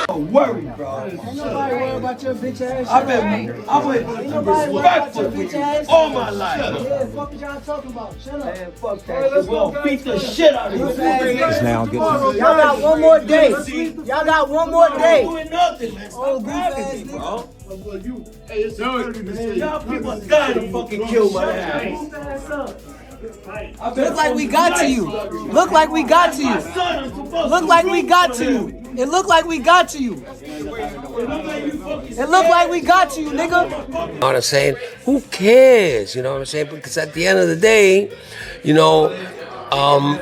Don't worry, bro. Ain't nobody worried about your bitch ass. I've been respectful with you all my life. Yeah, fuck what y'all talking about. Shut up. Man, fuck that shit. We're gonna beat the shit out of you. Y'all got one more day. Y'all got one more day. Doing nothing, man. Oh, Stop goof ass grabbing me, nigga. bro. Y'all people gotta fucking kill my ass. Look like we got to you. Look like we got to you. Look like we got to you. It looked like we got to you. It looked like we got to you, nigga. You know what I'm saying? Who cares? You know what I'm saying? Because at the end of the day, you know,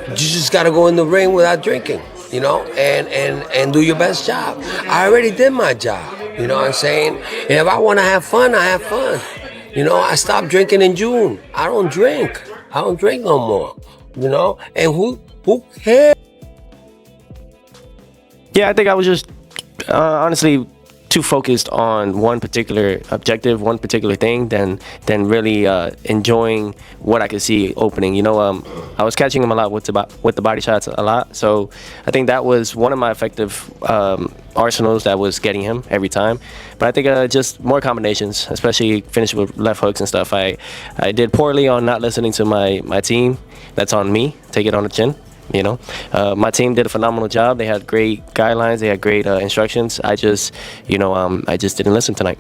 you just got to go in the ring without drinking, you know, and do your best job. I already did my job, you know what I'm saying? And if I want to have fun, I have fun. You know, I stopped drinking in June. I don't drink. I don't drink no more, you know? And who cares? Yeah, I think I was just honestly too focused on one particular objective, one particular thing, than really enjoying what I could see opening. You know, I was catching him a lot with the body shots a lot, so I think that was one of my effective arsenals that was getting him every time. But I think just more combinations, especially finishing with left hooks and stuff. I did poorly on not listening to my team. That's on me. Take it on the chin. You know, my team did a phenomenal job. They had great guidelines. They had great instructions. I just didn't listen tonight.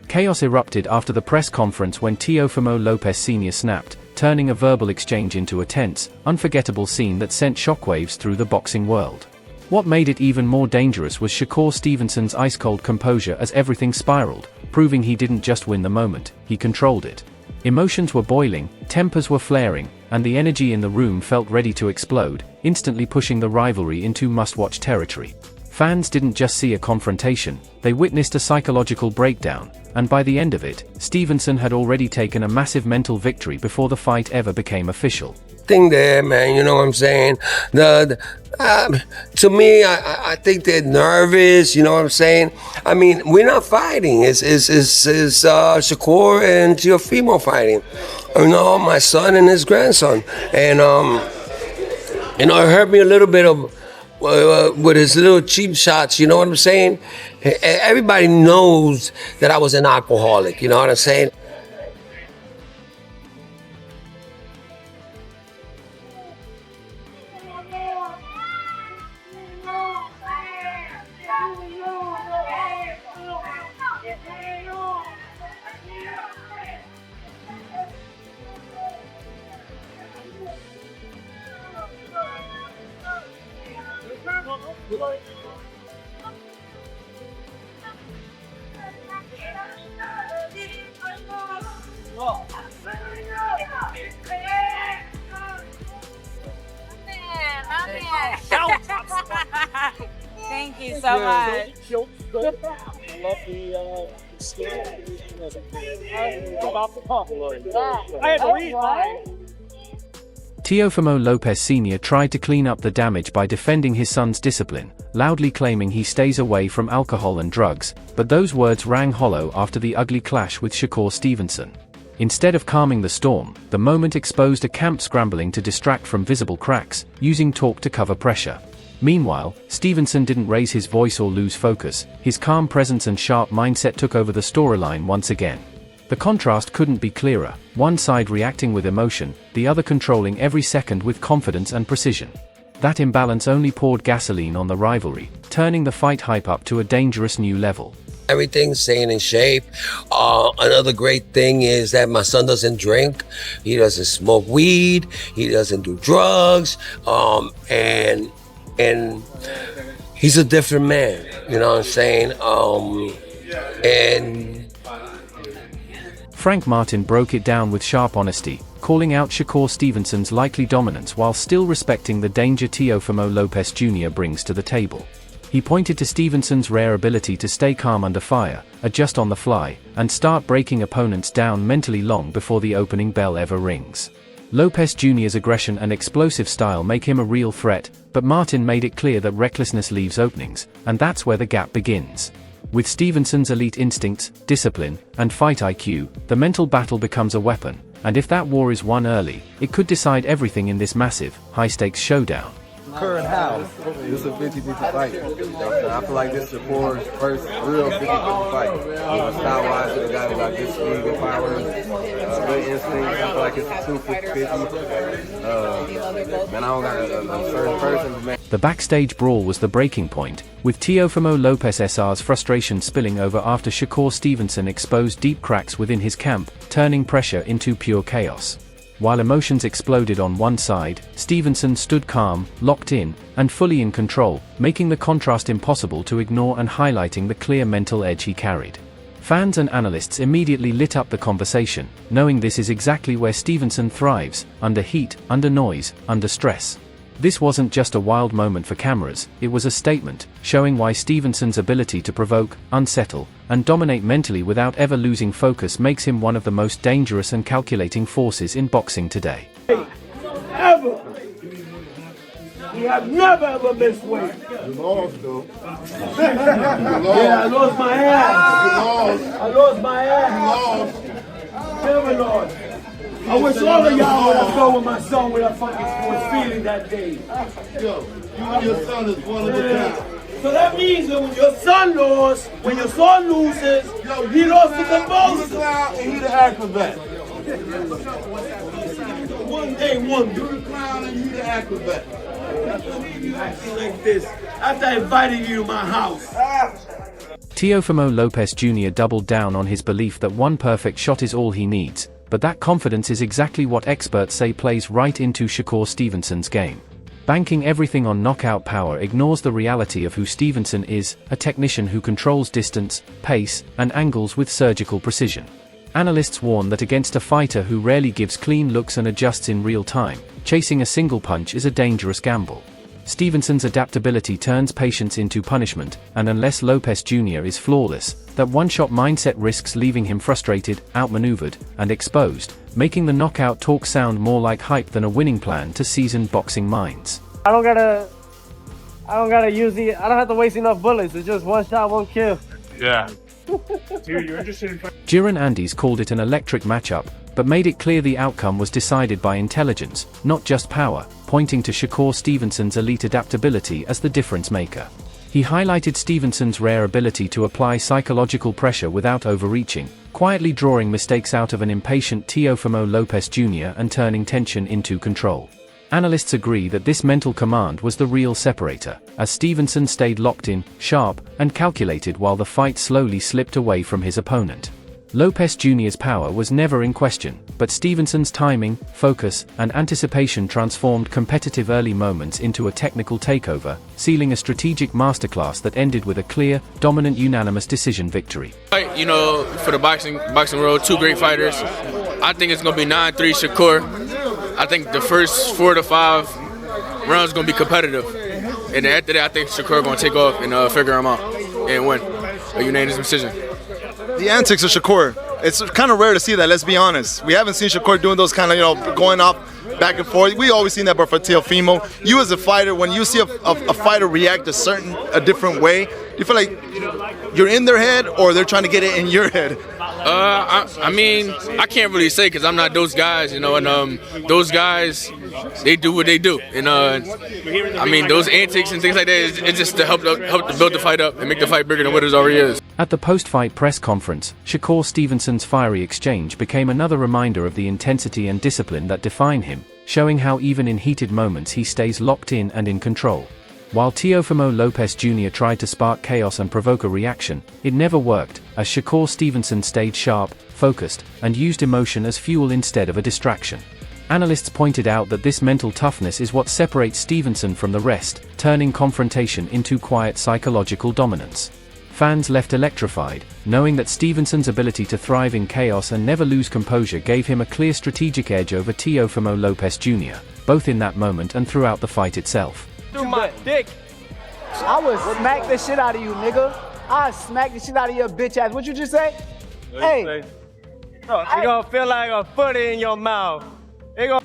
Chaos erupted after the press conference when Teófimo López Sr. snapped, turning a verbal exchange into a tense, unforgettable scene that sent shockwaves through the boxing world. What made it even more dangerous was Shakur Stevenson's ice-cold composure as everything spiraled, proving he didn't just win the moment, he controlled it. Emotions were boiling, tempers were flaring, and the energy in the room felt ready to explode, instantly pushing the rivalry into must-watch territory. Fans didn't just see a confrontation, they witnessed a psychological breakdown, and by the end of it, Stevenson had already taken a massive mental victory before the fight ever became official. Thing there, man, you know what I'm saying? To me, I think they're nervous, you know what I'm saying? I mean, we're not fighting. It's Shakur and Teófimo fighting. You know, my son and his grandson. And, you know, it hurt me a little bit of with his little cheap shots, you know what I'm saying? Everybody knows that I was an alcoholic, you know what I'm saying? Thank you so much. Teófimo López Sr. tried to clean up the damage by defending his son's discipline, loudly claiming he stays away from alcohol and drugs, but those words rang hollow after the ugly clash with Shakur Stevenson. Instead of calming the storm, the moment exposed a camp scrambling to distract from visible cracks, using talk to cover pressure. Meanwhile, Stevenson didn't raise his voice or lose focus. His calm presence and sharp mindset took over the storyline once again. The contrast couldn't be clearer, one side reacting with emotion, the other controlling every second with confidence and precision. That imbalance only poured gasoline on the rivalry, turning the fight hype up to a dangerous new level. Everything's staying in shape. Another great thing is that my son doesn't drink. He doesn't smoke weed. He doesn't do drugs. And he's a different man. You know what I'm saying? And Frank Martin broke it down with sharp honesty, calling out Shakur Stevenson's likely dominance while still respecting the danger Teófimo López Jr. brings to the table. He pointed to Stevenson's rare ability to stay calm under fire, adjust on the fly, and start breaking opponents down mentally long before the opening bell ever rings. López Jr.'s aggression and explosive style make him a real threat, but Martin made it clear that recklessness leaves openings, and that's where the gap begins. With Stevenson's elite instincts, discipline, and fight IQ, the mental battle becomes a weapon, And if that war is won early, it could decide everything in this massive, high-stakes showdown. Current how? This is a 50-50 fight. I feel like this is Shakur's first real 50-50 fight. Style-wise, the guy got good speed, good power, good instincts. I feel like it's a 2 50-50. Man, I don't got a certain person, man. The backstage brawl was the breaking point, with Teófimo López Jr's frustration spilling over after Shakur Stevenson exposed deep cracks within his camp, turning pressure into pure chaos. While emotions exploded on one side, Stevenson stood calm, locked in, and fully in control, making the contrast impossible to ignore and highlighting the clear mental edge he carried. Fans and analysts immediately lit up the conversation, knowing this is exactly where Stevenson thrives: under heat, under noise, under stress. This wasn't just a wild moment for cameras, it was a statement, showing why Stevenson's ability to provoke, unsettle, and dominate mentally without ever losing focus makes him one of the most dangerous and calculating forces in boxing today. Ever! You have never ever missed weight. You lost, though. Yeah, I lost my ass. You lost. I lost my ass. You lost. Never lost. I wish all of y'all would have gone with my son with a fucking was feeling that day. Yo, you and your son is one of the best. So that means that when your son lost, when your son loses, he lost the composure. He's the clown and he's the acrobat. One day, one You the clown and you the acrobat. you acting like this after I invited you to my house. Teófimo López Jr. doubled down on his belief that one perfect shot is all he needs, but that confidence is exactly what experts say plays right into Shakur Stevenson's game. Banking everything on knockout power ignores the reality of who Stevenson is: a technician who controls distance, pace, and angles with surgical precision. Analysts warn that against a fighter who rarely gives clean looks and adjusts in real time, chasing a single punch is a dangerous gamble. Stevenson's adaptability turns patience into punishment, and unless Lopez Jr. is flawless, that one-shot mindset risks leaving him frustrated, outmaneuvered, and exposed, making the knockout talk sound more like hype than a winning plan to seasoned boxing minds. I don't have to waste enough bullets. It's just one shot, one kill. Yeah. Dude, you're interested in Jiren Andes called it an electric matchup, but made it clear the outcome was decided by intelligence, not just power, pointing to Shakur Stevenson's elite adaptability as the difference maker. He highlighted Stevenson's rare ability to apply psychological pressure without overreaching, quietly drawing mistakes out of an impatient Teófimo López Jr. and turning tension into control. Analysts agree that this mental command was the real separator, as Stevenson stayed locked in, sharp, and calculated while the fight slowly slipped away from his opponent. Lopez Jr.'s power was never in question, but Stevenson's timing, focus, and anticipation transformed competitive early moments into a technical takeover, sealing a strategic masterclass that ended with a clear, dominant unanimous decision victory. You know, for the boxing world, two great fighters. I think it's going to be 9-3 Shakur. I think the first 4 to 5 rounds going to be competitive. And then after that, I think Shakur going to take off and figure him out and win a unanimous decision. The antics of Shakur, it's kind of rare to see that, let's be honest. We haven't seen Shakur doing those kind of, going up back and forth. We always seen that, but for Teófimo, you as a fighter, when you see a fighter react a different way, you feel like you're in their head or they're trying to get it in your head? I mean, I can't really say because I'm not those guys, you know, and those guys, they do what they do. And I mean, those antics and things like that, it's just to help to build the fight up and make the fight bigger than what it already is. At the post-fight press conference, Shakur Stevenson's fiery exchange became another reminder of the intensity and discipline that define him, showing how even in heated moments he stays locked in and in control. While Teófimo López Jr. tried to spark chaos and provoke a reaction, it never worked, as Shakur Stevenson stayed sharp, focused, and used emotion as fuel instead of a distraction. Analysts pointed out that this mental toughness is what separates Stevenson from the rest, turning confrontation into quiet psychological dominance. Fans left electrified, knowing that Stevenson's ability to thrive in chaos and never lose composure gave him a clear strategic edge over Teófimo López Jr., both in that moment and throughout the fight itself. Through my dick. I would smack the shit out of you, nigga. I smack the shit out of your bitch ass. What you just say? Hey. No, you gonna feel like a footy in your mouth.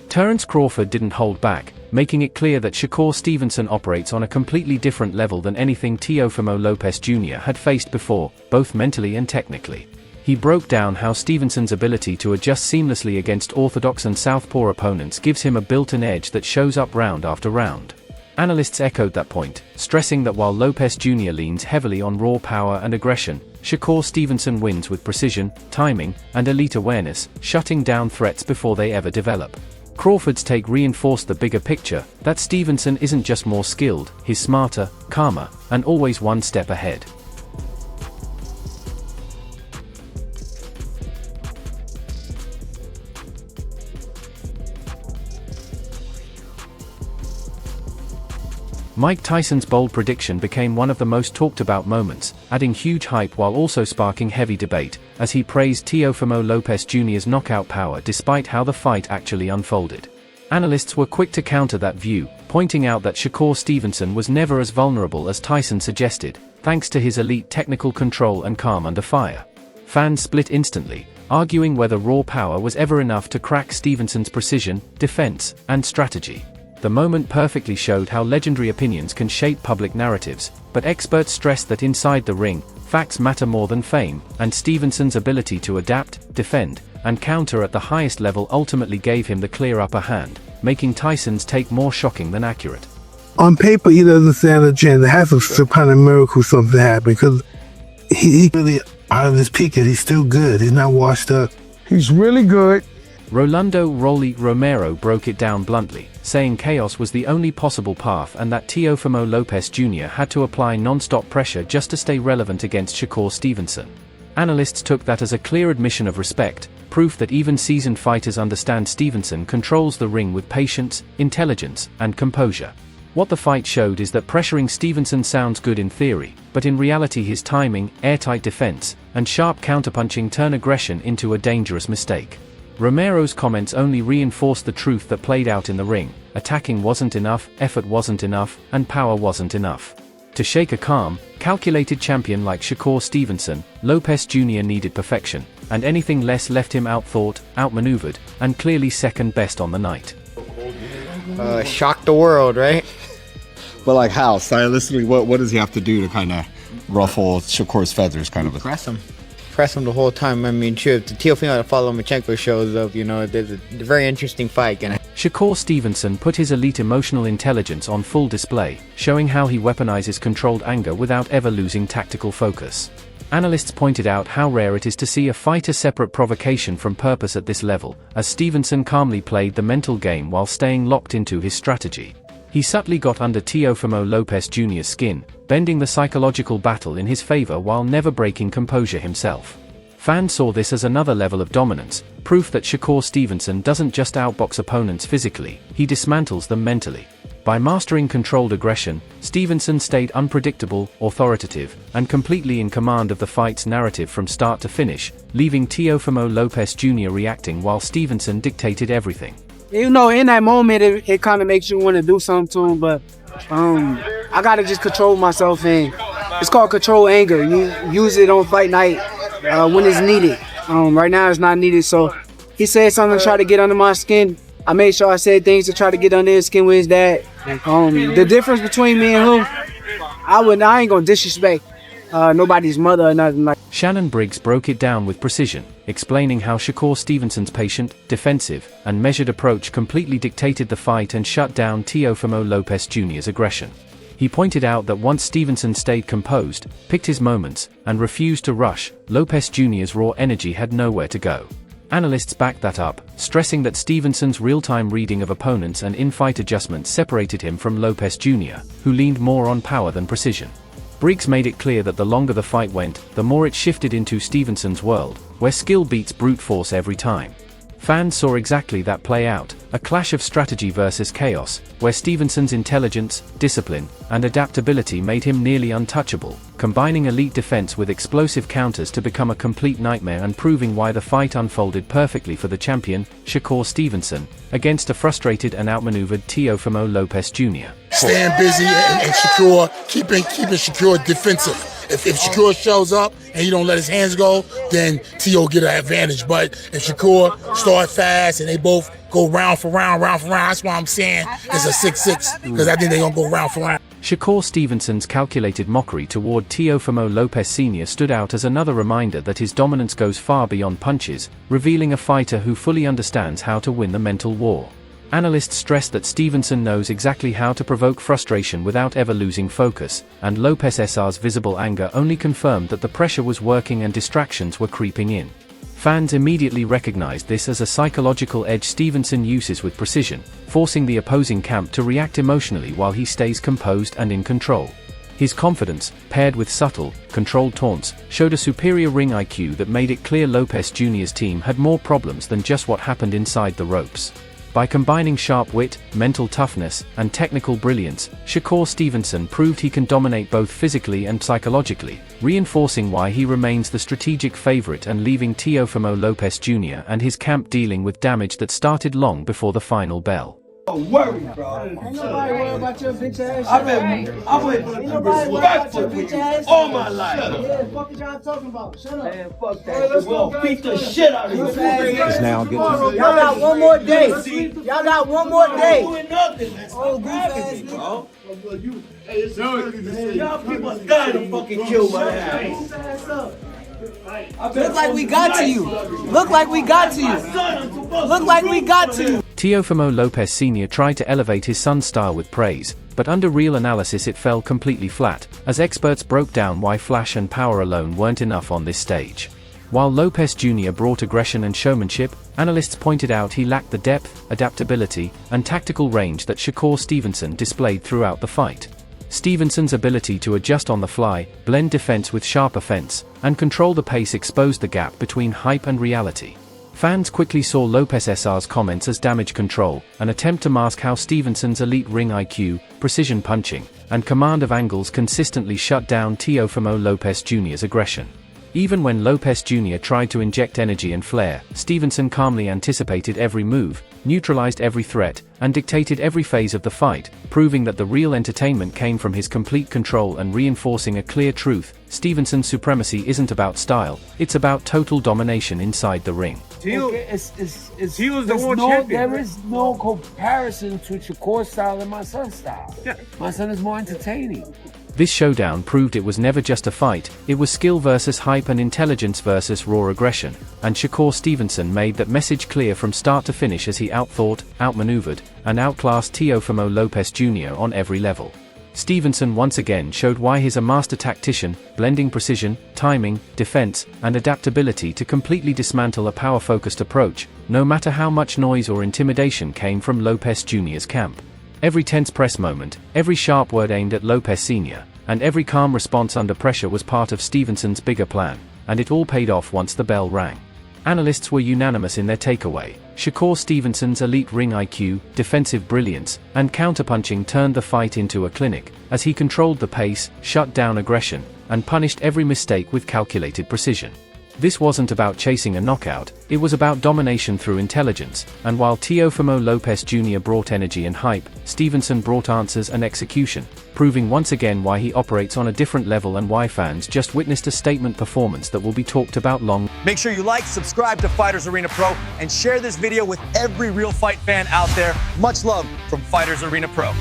Terence Crawford didn't hold back, making it clear that Shakur Stevenson operates on a completely different level than anything Teófimo López Jr. had faced before, both mentally and technically. He broke down how Stevenson's ability to adjust seamlessly against orthodox and southpaw opponents gives him a built-in edge that shows up round after round. Analysts echoed that point, stressing that while Lopez Jr. leans heavily on raw power and aggression, Shakur Stevenson wins with precision, timing, and elite awareness, shutting down threats before they ever develop. Crawford's take reinforced the bigger picture, that Stevenson isn't just more skilled, he's smarter, calmer, and always one step ahead. Mike Tyson's bold prediction became one of the most talked about moments, adding huge hype while also sparking heavy debate, as he praised Teófimo López Jr.'s knockout power despite how the fight actually unfolded. Analysts were quick to counter that view, pointing out that Shakur Stevenson was never as vulnerable as Tyson suggested, thanks to his elite technical control and calm under fire. Fans split instantly, arguing whether raw power was ever enough to crack Stevenson's precision, defense, and strategy. The moment perfectly showed how legendary opinions can shape public narratives, but experts stressed that inside the ring, facts matter more than fame, and Stevenson's ability to adapt, defend, and counter at the highest level ultimately gave him the clear upper hand, making Tyson's take more shocking than accurate. On paper, he doesn't stand a chance. It has some kind of miracle something happen because he really out of his peak and he's still good. He's not washed up. He's really good. Rolando "Rolly" Romero broke it down bluntly, saying chaos was the only possible path and that Teófimo López Jr. had to apply non-stop pressure just to stay relevant against Shakur Stevenson. Analysts took that as a clear admission of respect, proof that even seasoned fighters understand Stevenson controls the ring with patience, intelligence, and composure. What the fight showed is that pressuring Stevenson sounds good in theory, but in reality his timing, airtight defense, and sharp counterpunching turn aggression into a dangerous mistake. Romero's comments only reinforced the truth that played out in the ring: attacking wasn't enough, effort wasn't enough, and power wasn't enough. To shake a calm, calculated champion like Shakur Stevenson, Lopez Jr. needed perfection, and anything less left him outthought, outmaneuvered, and clearly second best on the night. Shock the world, right? But like how? Stylistically, what does he have to do to kind of ruffle Shakur's feathers, kind of? Press him the whole time. I mean, sure, if the Teófimo Lomachenko shows up, there's a very interesting fight. Shakur Stevenson put his elite emotional intelligence on full display, showing how he weaponizes controlled anger without ever losing tactical focus. Analysts pointed out how rare it is to see a fighter separate provocation from purpose at this level, as Stevenson calmly played the mental game while staying locked into his strategy. He subtly got under Teófimo López Jr.'s skin, bending the psychological battle in his favor while never breaking composure himself. Fans saw this as another level of dominance, proof that Shakur Stevenson doesn't just outbox opponents physically, he dismantles them mentally. By mastering controlled aggression, Stevenson stayed unpredictable, authoritative, and completely in command of the fight's narrative from start to finish, leaving Teófimo López Jr. reacting while Stevenson dictated everything. In that moment, it kind of makes you want to do something to him, but I gotta just control myself, and it's called control anger. You use it on fight night when it's needed. Right now it's not needed, so he said something to try to get under my skin. I made sure I said things to try to get under his skin with his dad. The difference between me and him, I ain't gonna disrespect nobody's mother or nothing like. Shannon Briggs broke it down with precision, explaining how Shakur Stevenson's patient, defensive, and measured approach completely dictated the fight and shut down Teófimo López Jr.'s aggression. He pointed out that once Stevenson stayed composed, picked his moments, and refused to rush, López Jr.'s raw energy had nowhere to go. Analysts backed that up, stressing that Stevenson's real-time reading of opponents and in-fight adjustments separated him from López Jr., who leaned more on power than precision. Briggs made it clear that the longer the fight went, the more it shifted into Stevenson's world, where skill beats brute force every time. Fans saw exactly that play out, a clash of strategy versus chaos, where Stevenson's intelligence, discipline, and adaptability made him nearly untouchable, combining elite defense with explosive counters to become a complete nightmare and proving why the fight unfolded perfectly for the champion, Shakur Stevenson, against a frustrated and outmaneuvered Teófimo López Jr. Staying busy and Shakur, keeping Shakur defensive. If Shakur shows up and he don't let his hands go, then Teo get an advantage. But if Shakur start fast and they both go round for round, that's why I'm saying it's a 6-6, because I think they're going to go round for round. Shakur Stevenson's calculated mockery toward Teófimo López Sr. stood out as another reminder that his dominance goes far beyond punches, revealing a fighter who fully understands how to win the mental war. Analysts stressed that Stevenson knows exactly how to provoke frustration without ever losing focus, and López Sr's visible anger only confirmed that the pressure was working and distractions were creeping in. Fans immediately recognized this as a psychological edge Stevenson uses with precision, forcing the opposing camp to react emotionally while he stays composed and in control. His confidence, paired with subtle, controlled taunts, showed a superior ring IQ that made it clear López Jr.'s team had more problems than just what happened inside the ropes. By combining sharp wit, mental toughness, and technical brilliance, Shakur Stevenson proved he can dominate both physically and psychologically, reinforcing why he remains the strategic favorite and leaving Teófimo López Jr. and his camp dealing with damage that started long before the final bell. Don't worry, bro. Ain't nobody worried about your bitch ass. I've been respectful with you all my life. Yeah, fuck is y'all talking about? Shut up. Man, fuck that. Let's go beat the shit out of you. It's now good. Y'all got one more day. Y'all got one more day. Doing nothing. Oh, goof ass nigga. Y'all people gotta fucking kill my ass. Look like we got to you. Look like we got to you. Look like we got to you. Teófimo López Sr. tried to elevate his son's style with praise, but under real analysis it fell completely flat, as experts broke down why flash and power alone weren't enough on this stage. While López Jr. brought aggression and showmanship, analysts pointed out he lacked the depth, adaptability, and tactical range that Shakur Stevenson displayed throughout the fight. Stevenson's ability to adjust on the fly, blend defense with sharp offense, and control the pace exposed the gap between hype and reality. Fans quickly saw López Sr's comments as damage control, an attempt to mask how Stevenson's elite ring IQ, precision punching, and command of angles consistently shut down Teófimo López Jr.'s aggression. Even when López Jr. tried to inject energy and flair, Stevenson calmly anticipated every move, neutralized every threat, and dictated every phase of the fight, proving that the real entertainment came from his complete control and reinforcing a clear truth: Stevenson's supremacy isn't about style, it's about total domination inside the ring. He was the world champion. There is no comparison to Shakur's style and my son's style. Yeah. My son is more entertaining. This showdown proved it was never just a fight, it was skill versus hype and intelligence versus raw aggression, and Shakur Stevenson made that message clear from start to finish as he outthought, outmaneuvered, and outclassed Teófimo López Jr. on every level. Stevenson once again showed why he's a master tactician, blending precision, timing, defense, and adaptability to completely dismantle a power-focused approach, no matter how much noise or intimidation came from López Jr.'s camp. Every tense press moment, every sharp word aimed at López Sr., and every calm response under pressure was part of Stevenson's bigger plan, and it all paid off once the bell rang. Analysts were unanimous in their takeaway: Shakur Stevenson's elite ring IQ, defensive brilliance, and counterpunching turned the fight into a clinic, as he controlled the pace, shut down aggression, and punished every mistake with calculated precision. This wasn't about chasing a knockout, it was about domination through intelligence, and while Teófimo López Jr. brought energy and hype, Stevenson brought answers and execution, proving once again why he operates on a different level and why fans just witnessed a statement performance that will be talked about long. Make sure you like, subscribe to Fighters Arena Pro, and share this video with every real fight fan out there. Much love from Fighters Arena Pro.